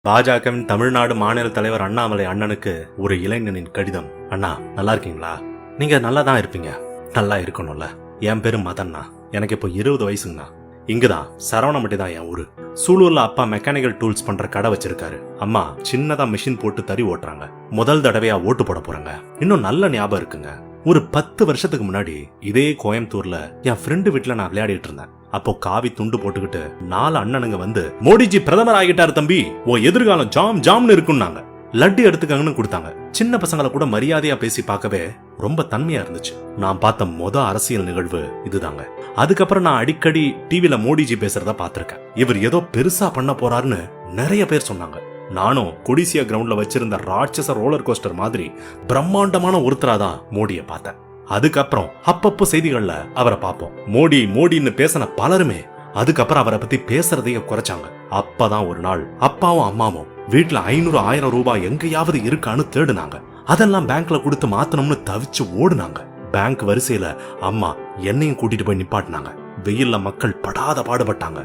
பாஜகவின் தமிழ்நாடு மாநில தலைவர் அண்ணாமலை அண்ணனுக்கு ஒரு இளைஞனின் கடிதம். அண்ணா, நல்லா இருக்கீங்களா? நீங்க நல்லா தான் இருப்பீங்க, நல்லா இருக்கணும்ல. என் பேரு மதன்னா, எனக்கு இப்போ 20 வயசுங்கண்ணா. இங்குதான் சரவணம்பட்டி தான் என் ஊரு. சூலூர்ல அப்பா மெக்கானிக்கல் டூல்ஸ் பண்ற கடை வச்சிருக்காரு. அம்மா சின்னதா மிஷின் போட்டு தறி ஓட்டுறாங்க. முதல் தடவையா ஓட்டு போட போறாங்க. இன்னும் நல்ல ஞாபகம் இருக்குங்க. ஒரு 10 வருஷத்துக்கு முன்னாடி இதே கோயம்புத்தூர்ல என் ஃப்ரெண்டு வீட்டுல நான் விளையாடிட்டு இருந்தேன். அப்போ காவி துண்டு போட்டுக்கிட்டு 4 அண்ணனுங்க வந்து, மோடிஜி பிரதமர் ஆகிட்டாரு தம்பி, ஓ எதிர்காலம் ஜாம் ஜாம்னு இருக்குன்னாங்க. லட்டு எடுத்துக்கங்கன்னு கொடுத்தாங்க. சின்ன பசங்களை கூட மரியாதையா பேசி பார்க்கவே ரொம்ப தன்மையா இருந்துச்சு. நான் பார்த்த அரசியல் நிகழ்வு இதுதாங்க. அதுக்கப்புறம் நான் அடிக்கடி டிவில மோடிஜி பேசுறத பார்த்திருக்கேன். இவர் ஏதோ பெருசா பண்ண போறாருன்னு நிறைய பேர் சொன்னாங்க. நானும் கொடிசியா கிரவுண்ட்ல வச்சிருந்த ராட்சச ரோலர் கோஸ்டர் மாதிரி பிரம்மாண்டமான ஒருத்தராதான் மோடியை பார்த்தேன். அதுக்கப்புறம் அப்பப்போ செய்திகள்ல அவரை பார்ப்போம். மோடி மோடின்னு பேசின பலருமே அதுக்கப்புறம் அவரை பத்தி பேசுறதையே குறைச்சாங்க. அப்பதான் ஒரு நாள் அப்பாவும் அம்மாவும் வீட்டுல 500-1000 ரூபாய் எங்கேயாவது இருக்கான்னு தேடுனாங்க. அதெல்லாம் பேங்க்ல கொடுத்து மாத்தணும்னு தவிச்சு ஓடுனாங்க. பேங்க் வரிசையில அம்மா என்னையும் கூட்டிட்டு போய் நிப்பாட்டினாங்க. வெயில்ல மக்கள் படாத பாடுபட்டாங்க.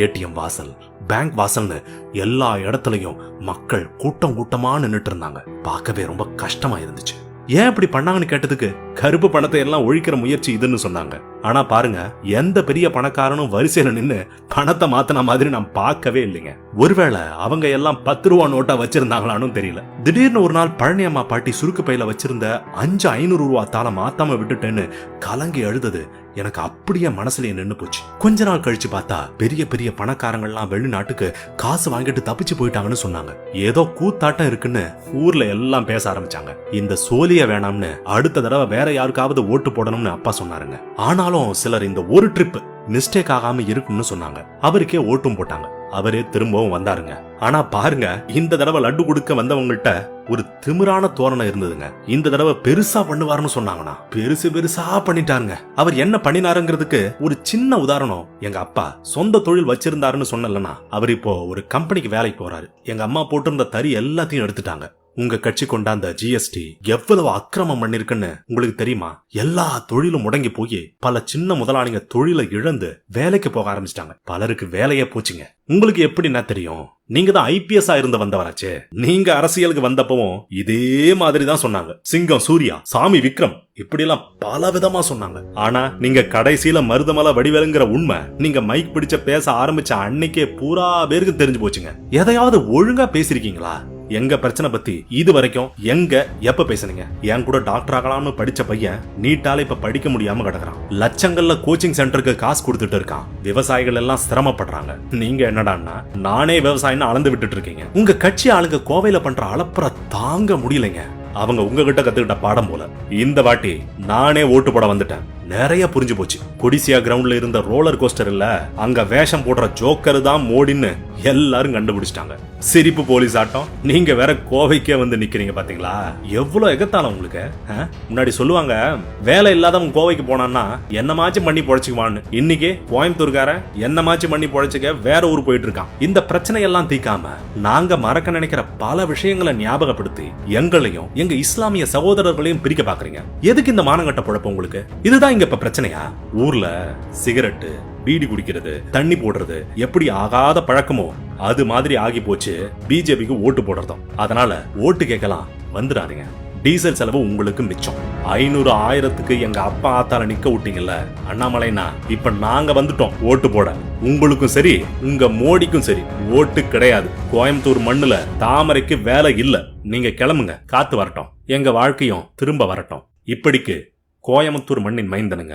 ஏடிஎம் வாசல், பேங்க் வாசல்னு எல்லா இடத்துலயும் மக்கள் கூட்டம் கூட்டமா நின்னுட்டு இருந்தாங்க. பார்க்கவே ரொம்ப கஷ்டமா இருந்துச்சு. ஏன் இப்படி பண்ணாங்கன்னு கேட்டதுக்கு கருப்பு பணத்தை எல்லாம் ஒழிக்கிற முயற்சி இதுன்னு சொன்னாங்க. ஆனா பாருங்க, எந்த பெரிய பணக்காரனும் வரிசையில நின்னு பணத்தை மாத்தின மாதிரி நான் பார்க்கவே இல்லைங்க. ஒருவேளை அவங்க எல்லாம் 10 ரூபா நோட்டா வச்சிருந்தாங்களான்னு தெரியல. திடீர்னு ஒரு நாள் பழனி அம்மா பாட்டி சுருக்கு பையில வச்சிருந்த 500 ரூபா தாள மாத்தாம விட்டுட்டேன்னு கலங்கி அழுதது எனக்கு அப்படியே மனசுலயே நின்னு போச்சு. கொஞ்ச நாள் கழிச்சு பார்த்தா பெரிய பெரிய பணக்காரங்கள்லாம் வெளிநாட்டுக்கு காசு வாங்கிட்டு தப்பிச்சு போயிட்டாங்கன்னு சொன்னாங்க. ஏதோ கூத்தாட்டம் இருக்குன்னு ஊர்ல எல்லாம் பேச ஆரம்பிச்சாங்க. இந்த சோழிய வேணாம்னு அடுத்த தடவை வேற யாருக்காவது ஓட்டு போடணும்னு அப்பா சொன்னாருங்க. ஆனாலும் சிலர் இந்த ஒரு ட்ரிப் மிஸ்டேக் ஆகாம இருக்குன்னு சொன்னாங்க. அவருக்கே ஓட்டும் போட்டாங்க. அவரே திரும்பவும் வந்தாருங்க. ஆனா பாருங்க, இந்த தடவை லட்டு கொடுக்க வந்தவங்கள்ட்ட ஒரு திமிரான தோரணை இருந்ததுங்க. இந்த தடவை பெருசா பண்ணுவாருன்னு சொன்னாங்கன்னா பெருசா பண்ணிட்டாருங்க. அவர் என்ன பண்ணினாருங்கிறதுக்கு ஒரு சின்ன உதாரணம். எங்க அப்பா சொந்த தொழில் வச்சிருந்தாருன்னு சொன்னலன்னா, அவர் இப்போ ஒரு கம்பெனிக்கு வேலைக்கு போறாரு. எங்க அம்மா போட்டிருந்த தறி எல்லாத்தையும் எடுத்துட்டாங்க. உங்க கட்சி கொண்டாந்த ஜிஎஸ்டி எவ்வளவு அக்கிரமம் பண்ணிருக்குன்னு உங்களுக்கு தெரியுமா? எல்லா தொழிலும் முடங்கி போய் பல சின்ன முதலாளிங்க தொழிலை இழந்து வேலைக்கு போக ஆரம்பிச்சிட்டாங்க. பலருக்கு வேலையே போச்சுங்க. உங்களுக்கு எப்படின்னா தெரியும், நீங்க தான் ஐபிஎஸ் இருந்த வந்தவராச்சே. நீங்க அரசியலுக்கு வந்தப்பவும் இதே மாதிரி தான் சொன்னாங்க. சிங்கம் சூர்யா, சாமி விக்ரம், இப்படி எல்லாம் பல விதமா சொன்னாங்க. ஆனா நீங்க கடைசியில மருதமலை வடிவேலுங்கிற உண்மை நீங்க மைக் பிடிச்ச பேச ஆரம்பிச்ச அன்னைக்கே பூரா பேருக்கு தெரிஞ்சு போச்சுங்க. எதையாவது ஒழுங்கா பேசிருக்கீங்களா? எங்க பிரச்சனை பத்தி இது வரைக்கும் எங்க எப்ப பேசுனீங்க? என் கூட டாக்டர் ஆகலாம்னு படிச்ச பையன் நீட்டால இப்ப படிக்க முடியாம கிடக்குறான். லட்சங்கள்ல கோச்சிங் சென்டருக்கு காசு கொடுத்துட்டு இருக்கான். விவசாயிகள் எல்லாம் சிரமப்படுறாங்க. நீங்க என்னடான்னா நானே விவசாயம் அளந்து விட்டுட்டு இருக்கீங்க. உங்க கட்சி ஆளுங்க கோவையில பண்ற அளப்புற தாங்க முடியலைங்க. அவங்க உங்ககிட்ட கத்துக்கிட்ட பாடம் போல. இந்த வாட்டி நானே ஓட்டு போட வந்துட்டேன். நிறைய புரிஞ்சு போச்சு. கொடிசியா கிரவுண்ட்ல இருந்த ரோலர் கோஸ்டர் இல்ல, அங்க வேஷம் போடுற ஜோக்கர் தான் மோடின்னு எல்லாரும் கண்டுபிடிச்சிட்டாங்க. சிரிப்பு போலீஸ் ஆட்டம். நீங்க வேற கோவைக்கே வந்து நிக்கிறீங்க பாத்தீங்களா? எவ்வளவு எகத்தாலும் உங்களுக்கு. முன்னாடி சொல்லுவாங்க, வேலை இல்லாதவங்க கோவைக்கு போனான்னா என்னமாச்சும் பண்ணி பொழைச்சுக்குவான்னு. இன்னைக்கு கோயம்புத்தூர்காரன் என்னமாச்சும் பண்ணி பொழைச்சுக்க வேற ஊர் போயிட்டு இருக்கான். இந்த பிரச்சனை எல்லாம் தீக்காம நாங்க மறக்க நினைக்கிற பல விஷயங்களை ஞாபகப்படுத்தி எங்களையும் எங்க இஸ்லாமிய சகோதரர்களையும் பிரிக்க பாக்குறீங்க. எதுக்கு இந்த மானங்கட்ட பொழப்பு உங்களுக்கு? இதுதான் இங்க இப்ப பிரச்சனையா? ஊர்ல சிகரெட்டு, பீடி குடிக்கிறது, தண்ணி போடுறது எப்படி ஆகாத பழக்கமோ அது மாதிரி ஆகி போச்சு பிஜேபிக்கு ஓட்டு போடுறதும். அதனால ஓட்டு கேட்கலாம் வந்துடாதீங்க. டீசல் செலவு உங்களுக்கு மிச்சம். 500-1000க்கு எங்க அப்பா ஆத்தால நிக்க விட்டீங்கல்ல அண்ணாமலைனா, இப்ப நாங்க வந்துட்டோம் ஓட்டு போட. உங்களுக்கும் சரி உங்க மோடிக்கும் சரி ஓட்டு கிடையாது. கோயம்புத்தூர் மண்ணுல தாமரைக்கு வேலை இல்ல. நீங்க கிளம்புங்க, காத்து வரட்டும், எங்க வாழ்க்கையும் திரும்ப வரட்டும். இப்படிக்கு கோயம்புத்தூர் மண்ணின் மைந்தனுங்க